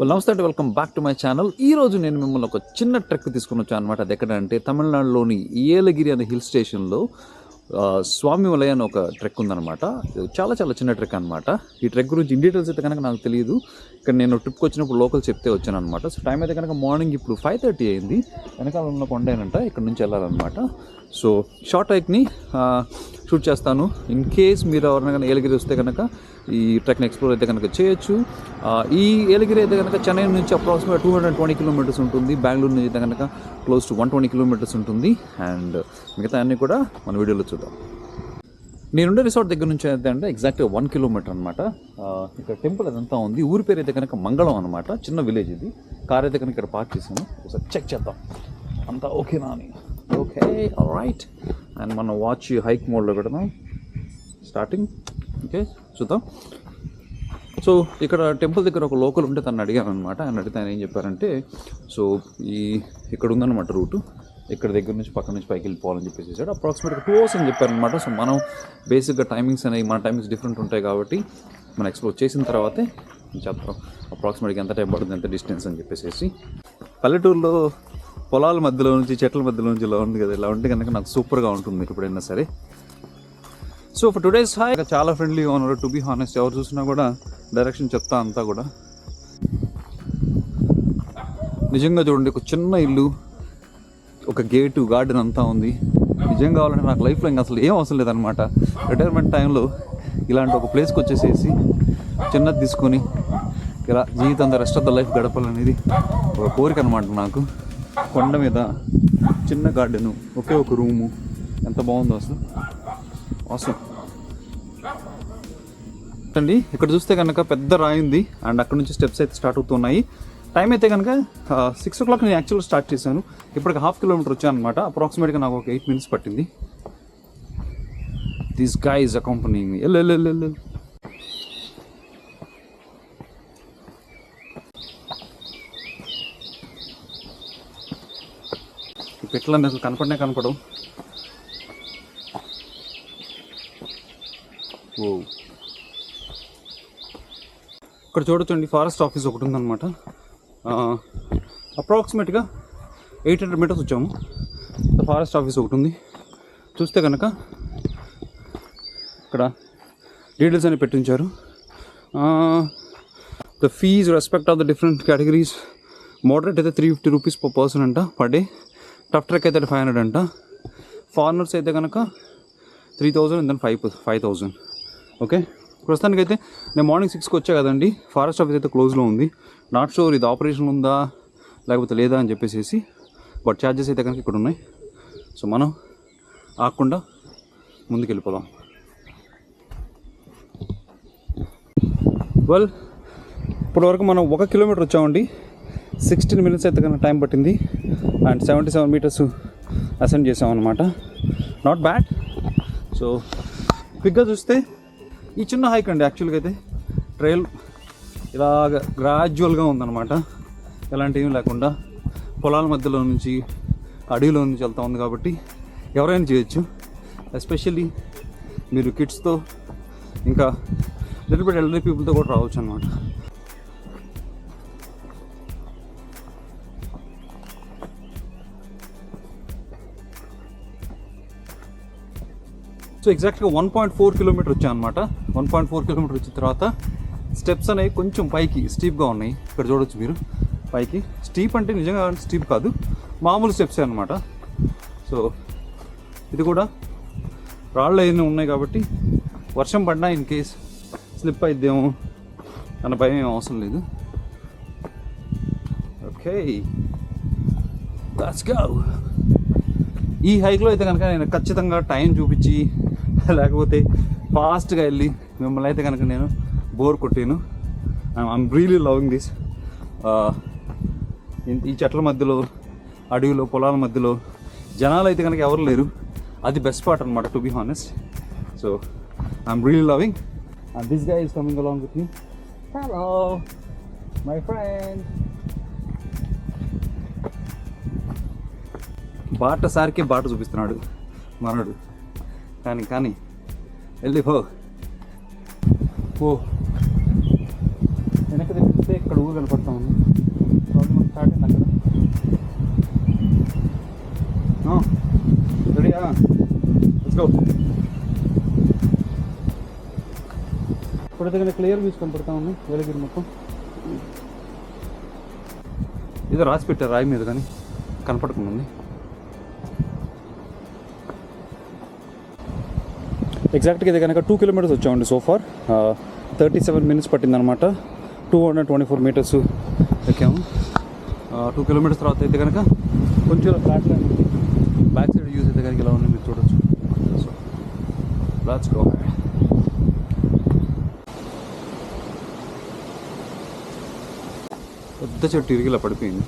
నమస్తే అండి, welcome back to my channel. ఈ రోజు నేను మిమ్మల్ని ఒక చిన్న ట్రెక్ తీసుకుని వచ్చాను అనమాట. అది ఎక్కడంటే తమిళనాడులోని ఏలగిరి అనే హిల్ స్టేషన్లో స్వామిమలై అని ఒక ట్రెక్ ఉందన్నమాట. చాలా చాలా చిన్న ట్రెక్ అనమాట. ఈ ట్రెక్ గురించి ఇన్ డీటెయిల్స్ అయితే కనుక నాకు తెలియదు. ఇక్కడ నేను ట్రిప్కి వచ్చినప్పుడు లోకల్ చెప్తే వచ్చాను అనమాట. సో టైం అయితే కనుక మార్నింగ్ ఇప్పుడు 5:30 అయింది. వెనకాల ఉన్న కొండేనంట, ఇక్కడ నుంచి వెళ్ళాలన్నమాట. సో షార్ట్ హైక్ని షూట్ చేస్తాను. ఇన్ కేస్ మీరు ఎవరైనా కనుక ఏలగిరి వస్తే కనుక ఈ ట్రెక్ని ఎక్స్ప్లోర్ అయితే కనుక చేయొచ్చు. ఈ ఏలగిరి అయితే కనుక చెన్నై నుంచి అప్రాక్సిమేట్ 220 కిలోమీటర్స్ ఉంటుంది. బెంగళూరు నుంచి అయితే కనుక క్లోజ్ టు 120 కిలోమీటర్స్ ఉంటుంది. అండ్ మిగతా అన్నీ కూడా మన వీడియోలో చూద్దాం. నేనుండే రిసార్ట్ దగ్గర నుంచి అయితే అంటే ఎగ్జాక్ట్గా 1 కిలోమీటర్ అనమాట. ఇక్కడ టెంపుల్ అదంతా ఉంది. ఊరి పేరు అయితే కనుక మంగళం అనమాట. చిన్న విలేజ్ ఇది. కార్ అయితే కనుక ఇక్కడ పార్క్ చేసాను. ఒకసారి చెక్ చేద్దాం అంతా ఓకేనా అని. Okay, right. అండ్ మనం వాచ్ హైక్ మోడ్లో పెడదాం. స్టార్టింగ్. ఓకే, చూద్దాం. సో ఇక్కడ టెంపుల్ దగ్గర ఒక లోకల్ ఉంటే తను అడిగాను అనమాట. ఆయన అడిగితే ఆయన ఏం చెప్పారంటే, సో ఇక్కడ ఉందన్నమాట రూటు. ఇక్కడ దగ్గర నుంచి పక్క నుంచి పైకి వెళ్ళిపోవాలని చెప్పేసి అప్రాక్సిమేట్గా 2 hours అని చెప్పారనమాట. సో మనం బేసిక్గా టైమింగ్స్ అనేవి మన టైమింగ్స్ డిఫరెంట్ ఉంటాయి కాబట్టి మనం ఎక్స్ప్లోర్ చేసిన తర్వాతే చెప్తాం అప్రాక్సిమేట్గా ఎంత టైం పడుతుంది, ఎంత డిస్టెన్స్ అని చెప్పేసి. పల్లెటూరులో పొలాల మధ్యలో నుంచి చెట్ల మధ్యలో నుంచి ఇలా ఉంది కదా, ఇలా ఉంటే కనుక నాకు సూపర్గా ఉంటుంది ఎప్పుడైనా సరే. సో ఫర్ టుడేస్ హాయ్ చాలా ఫ్రెండ్లీగా ఉన్నారు. టు బీ హానెస్ట్, ఎవరు చూసినా కూడా డైరెక్షన్ చెప్తా అంతా కూడా. నిజంగా చూడండి, ఒక చిన్న ఇల్లు, ఒక గేటు, గార్డెన్ అంతా ఉంది. నిజంగా కావాలంటే నాకు లైఫ్లో ఇంకా అసలు ఏం అవసరం లేదనమాట. రిటైర్మెంట్ టైంలో ఇలాంటి ఒక ప్లేస్కి వచ్చేసేసి చిన్నది తీసుకొని ఇలా జీవితం రెస్ట్ ఆఫ్ ద లైఫ్ గడపాలనేది ఒక కోరిక అనమాట నాకు. కొండ మీద చిన్న గార్డెను, ఒకే ఒక రూము, ఎంత బాగుందో అసలు. అవసరం అండి. ఇక్కడ చూస్తే కనుక పెద్ద రాయి ఉంది. అండ్ అక్కడ నుంచి స్టెప్స్ అయితే స్టార్ట్ అవుతున్నాయి. టైం అయితే కనుక 6 o'clock నేను యాక్చువల్గా స్టార్ట్ చేశాను. ఇప్పటికి 1/2 kilometer వచ్చాను అనమాట. అప్రాక్సిమేట్గా నాకు ఒక 8 minutes పట్టింది. This guy is accompanying me. L ఈ పెట్టలన్నీ అసలు కనపడవు. ఓ, ఇక్కడ చూడొచ్చండి, ఫారెస్ట్ ఆఫీస్ ఒకటి ఉందన్నమాట. అప్రాక్సిమేట్గా 800 meters వచ్చాము. ఫారెస్ట్ ఆఫీస్ ఒకటి ఉంది. చూస్తే కనుక ఇక్కడ డీటెయిల్స్ అని పెట్టించారు. The fees respect of the different categories. Moderate అయితే 350 rupees per person అంట పర్ డే. టఫ్ ట్రెక్ అయితే 500 అంట. ఫారినర్స్ అయితే కనుక 3000 and then 5000. ఓకే, ప్రస్తుతానికైతే నేను మార్నింగ్ 6కి వచ్చా కదండి. ఫారెస్ట్ ఆఫీస్ అయితే క్లోజ్లో ఉంది. నాట్ షూర్ ఇది ఆపరేషన్ ఉందా లేకపోతే లేదా అని చెప్పేసి. బట్ ఛార్జెస్ అయితే కనుక ఇక్కడ ఉన్నాయి. సో మనం ఆగకుండా ముందుకు వెళ్ళిపోదాం. వెల్, ఇప్పటివరకు మనం 1 kilometer వచ్చామండి. 16 minutes అయితే కనుక టైం పట్టింది. అండ్ 77 meters అసెండ్ చేసామన్నమాట. Not bad. సో క్విక్గా చూస్తే ఈ చిన్న హైక్ అండి. యాక్చువల్గా అయితే ట్రైల్ ఇలాగ గ్రాడ్యువల్గా ఉందన్నమాట. ఎలాంటి ఏం లేకుండా పొలాల మధ్యలో నుంచి అడవిలో నుంచి వెళ్తూ ఉంది కాబట్టి ఎవరైనా చేయొచ్చు. ఎస్పెషల్లీ మీరు కిడ్స్తో ఇంకా లిటిల్ బిట్ ఎల్డరీ పీపుల్తో కూడా రావచ్చు అనమాట. సో ఎగ్జాక్ట్గా 1.4 kilometer వచ్చాను అనమాట. 1.4 kilometer వచ్చిన తర్వాత స్టెప్స్ అనేవి కొంచెం పైకి స్టీప్గా ఉన్నాయి. ఇక్కడ చూడొచ్చు మీరు పైకి. స్టీప్ అంటే నిజంగా స్టీప్ కాదు, మామూలు స్టెప్సే అనమాట. సో ఇది కూడా రాళ్ళు ఏమైనా ఉన్నాయి కాబట్టి వర్షం పడినా ఇన్ కేస్ స్లిప్ అయిద్దేమో అన్న భయం ఏం అవసరం లేదు. Okay, let's go. ఈ హైక్లో అయితే కనుక నేను ఖచ్చితంగా టైం చూపించి లేకపోతే ఫాస్ట్గా వెళ్ళి మిమ్మల్ని అయితే కనుక నేను బోర్ కొట్టాను. I'm really loving this. ఈ చెట్ల మధ్యలో, అడవిలో, పొలాల మధ్యలో జనాలు అయితే కనుక ఎవరు లేరు. అది బెస్ట్ పార్ట్ అనమాట, to be honest. So I'm really loving. And this guy is coming along with me. Hello my friend. బాటసారికే బాట చూపిస్తున్నాడు మనడు. కానీ వెళ్ళి పో వెనక్కి చూస్తే ఇక్కడ ఊరు కనపడతా ఉంది. ప్రాబ్లం స్టార్ట్ అయింది అక్కడ. రెడీయా? Let's go. ఇప్పుడైతే కానీ క్లియర్ వ్యూస్ కనపడతా ఉంది ఏలగిరి మొత్తం. ఏదో రాసి పెట్టారు రాయి మీద కానీ కనపడకుండా ఉంది. ఎగ్జాక్ట్గా ఇది కనుక 2 కిలోమీటర్స్ వచ్చామండి సోఫార్. 37 minutes పట్టిందనమాట. 224 meters ఎక్కాము. 2 kilometers తర్వాత అయితే కనుక కొంచెం ఫ్లాట్ ల్యాండ్ ఉంది. బ్యాక్ సైడ్ యూస్ అయితే కనుక ఇలా ఉంది, మీరు చూడొచ్చు. So let's go. పెద్ద చెట్టు ఇరిగిలా పడిపోయింది.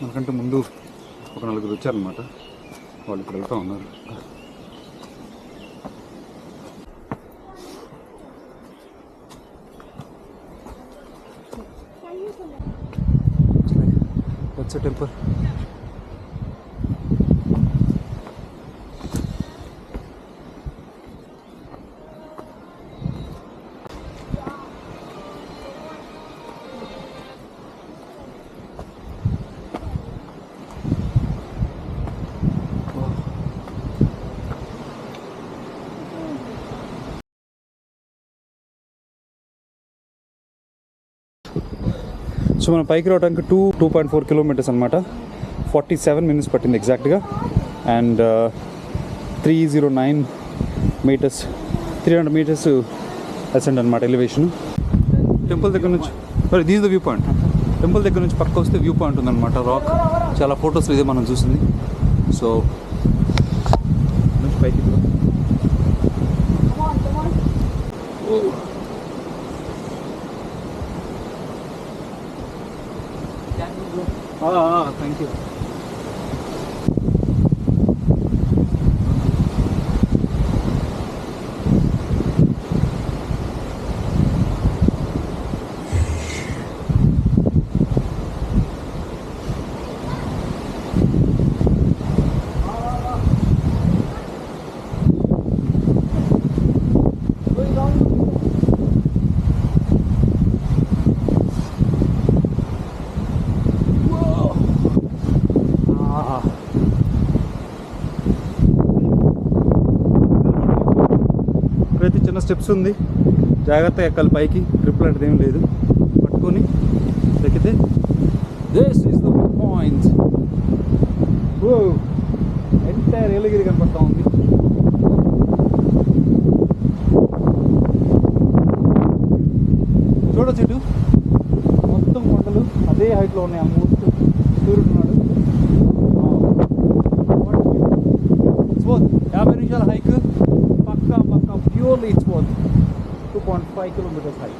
మనకంటే ముందు ఒక 4 వచ్చారనమాట. వాళ్ళు ఇప్పుడు వెళ్తూ ఉన్నారు. That's a temple. సో మనం పైకి రావడానికి 2.4 kilometers అనమాట. 47 minutes పట్టింది ఎగ్జాక్ట్గా. అండ్ 309 meters, 300 meters అసెండ్ అనమాట ఎలివేషన్. టెంపుల్ దగ్గర నుంచి these the view point. Temple దగ్గర నుంచి పక్క వస్తే వ్యూ పాయింట్ ఉందన్నమాట. రాక్ చాలా ఫొటోస్ ఇదే మనం చూసింది. సో పైకి థ్యాంక్ యూ. ఇక్కడైతే చిన్న స్టెప్స్ ఉంది, జాగ్రత్తగా ఎక్కాలి పైకి. ట్రిప్ లాంటిది ఏం లేదు, పట్టుకొని ఎక్కితే this is the point. Entire Yelagiri కనపడతా ఉంది. చూడొచ్చు ఇటు మొత్తం కొండలు అదే హైట్లో ఉన్నాయి. ఆల్మోస్ట్ సూర్యుడు ఉన్నాడు. 50 నిమిషాల హైక్ పక్కా purely it's worth. 2.5 kilometers hike.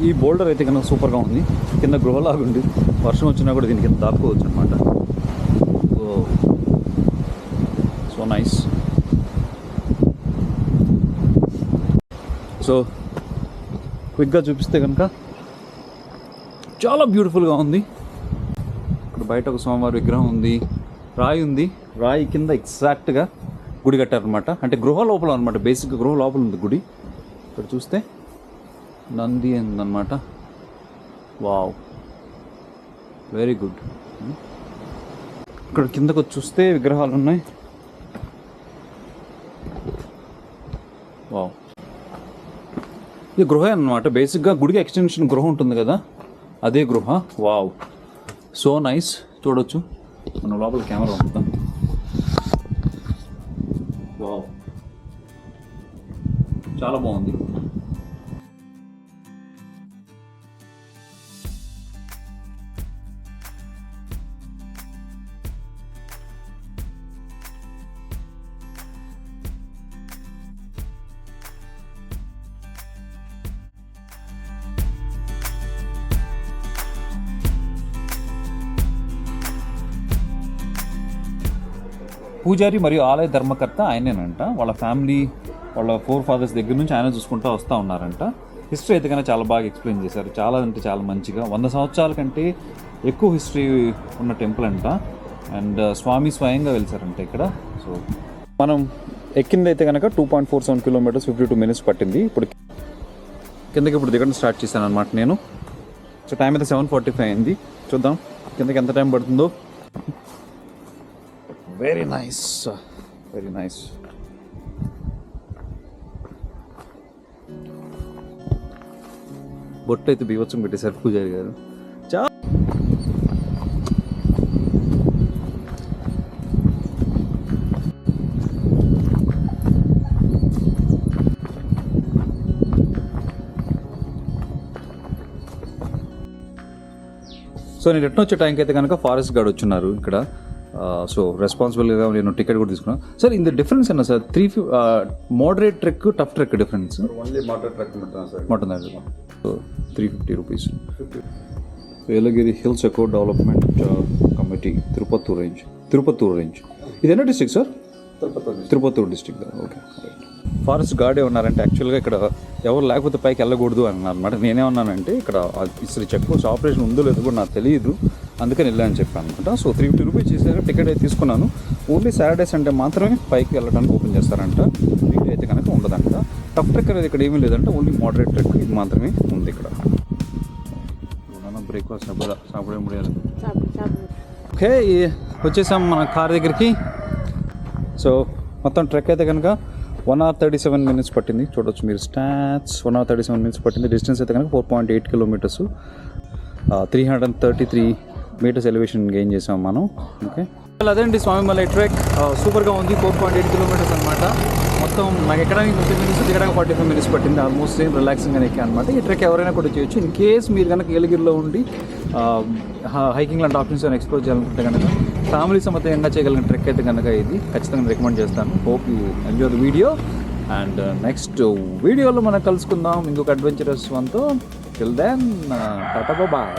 ఈ బోల్డర్ అయితే కనుక సూపర్గా ఉంది. కింద గృహలాగా ఉంది. వర్షం వచ్చినా కూడా దీని కింద దాక్కోవచ్చు అనమాట. So nice. సో క్విక్గా చూపిస్తే కనుక చాలా బ్యూటిఫుల్గా ఉంది. ఇక్కడ బయట ఒక స్వామివారి విగ్రహం ఉంది, రాయి ఉంది. రాయి కింద ఎగ్జాక్ట్గా గుడి కట్టారనమాట. అంటే గృహ లోపల అనమాట. బేసిక్గా గృహ లోపల ఉంది గుడి. ఇక్కడ చూస్తే నంది ఉందన్నమాట. Wow, very good. ఇక్కడ కిందకు వచ్చి చూస్తే విగ్రహాలు ఉన్నాయి. వావ్, ఇది గృహ అన్నమాట. బేసిక్గా గుడికి ఎక్స్టెన్షన్ గృహ ఉంటుంది కదా, అదే గృహ. Wow, so nice. చూడొచ్చు. మనం లోపల కెమెరా ఉంచుతాం. చాలా బాగుంది. పూజారి మరియు ఆలయ ధర్మకర్త ఆయనేనంట. వాళ్ళ ఫ్యామిలీ, వాళ్ళ 4 fathers దగ్గర నుంచి ఆయన చూసుకుంటూ వస్తూ ఉన్నారంట. హిస్టరీ అయితే కన్నా చాలా బాగా ఎక్స్ప్లెయిన్ చేశారు. చాలా అంటే చాలా మంచిగా, 100 సంవత్సరాల కంటే ఎక్కువ హిస్టరీ ఉన్న టెంపుల్ అంట. అండ్ స్వామి స్వయంగా వెళ్తారంట ఇక్కడ. సో మనం ఎక్కింది అయితే కనుక 2.47 kilometers 52 minutes పట్టింది. కిందకి ఇప్పుడు దిగడం స్టార్ట్ చేశాను అనమాట నేను. సో టైం అయితే 7:45 అయింది. చూద్దాం కిందకి ఎంత టైం పడుతుందో. Very nice, very nice. బొట్టు అయితే బీవత్సం పెట్టేశారు పూజారి గారు. సో నేను రిటర్న్ వచ్చే టైంకి అయితే కనుక ఫారెస్ట్ గార్డ్ వచ్చున్నారు ఇక్కడ. సో రెస్పాన్సిబుల్గా నేను టికెట్ కూడా తీసుకున్నాను. సార్ ఇంత డిఫరెన్స్ అన్న sir 3 moderate trek, tough trek difference only motor truck sir. ఉంటుందండి. So 350 rupees. Yelagiri hills eco development committee, Tirupattur range. ఇది ఎన్నో district sir? Tirupattur district. Okay. Forest గార్డే ఉన్నారంటే యాక్చువల్గా ఇక్కడ ఎవరు లేకపోతే పైకి వెళ్ళకూడదు అన్నారు అనమాట. నేనేమన్నానంటే ఇక్కడ ఇసలు చెక్ పోస్ట్ ఆపరేషన్ ఉందో లేదో కూడా నాకు తెలియదు, అందుకని వెళ్ళాలని చెప్పాను అనమాట. సో 350 రూపీస్ చేశారు. టికెట్ అయితే తీసుకున్నాను. ఓన్లీ సాటర్డే సండే మాత్రమే పైకి వెళ్ళడానికి ఓపెన్ చేస్తారంట. వీక్ అయితే కనుక ఉండదంట. టఫ్ ట్రెక్ అనేది ఇక్కడ ఏమీ లేదంట. ఓన్లీ మోడరేట్ ట్రెక్ ఇది మాత్రమే ఉంది ఇక్కడ. బ్రేక్ఫాస్ట్ సాపడే ముడియాలి. ఓకే, వచ్చేసాం మన కార్ దగ్గరికి. సో మొత్తం ట్రెక్ అయితే కనుక 1 hour 37 minutes పట్టింది. చూడొచ్చు మీరు స్టాట్స్. 1 hour 37 minutes పట్టింది. డిస్టెన్స్ అయితే కనుక 4.8 kilometers, 333 meters ఎలివేషన్ గెయిన్ చేసాం మనం. ఓకే, అదేంటి స్వామిమలై ట్రెక్ సూపర్గా ఉంది. 4.8 kilometers అనమాట. మొత్తం నాకు ఎక్కడానికి 50 minutes, దిగడానికి 45 minutes పట్టింది. ఆల్మోస్ట్ సేమ్ రిలాక్సింగ్గా ఎక్కా అనమాట. ఈ ట్రెక్ ఎవరైనా కూడా చేయొచ్చు. ఇన్ కేస్ మీరు కనుక ఏలగిరిలో ఉండి హైకింగ్ లాంటి ఆప్షన్స్ అని ఎక్స్ప్లోర్ చేయాలనుకుంటే కనుక ఫ్యామిలీ సమేతంగా చేయగలిగిన ట్రెక్ అయితే కనుక ఇది ఖచ్చితంగా రికమెండ్ చేస్తాను. Hope you enjoy the video. And next వీడియోలో మనం కలుసుకుందాం ఇంకొక అడ్వెంచరస్ వన్తో. Till then tata bye.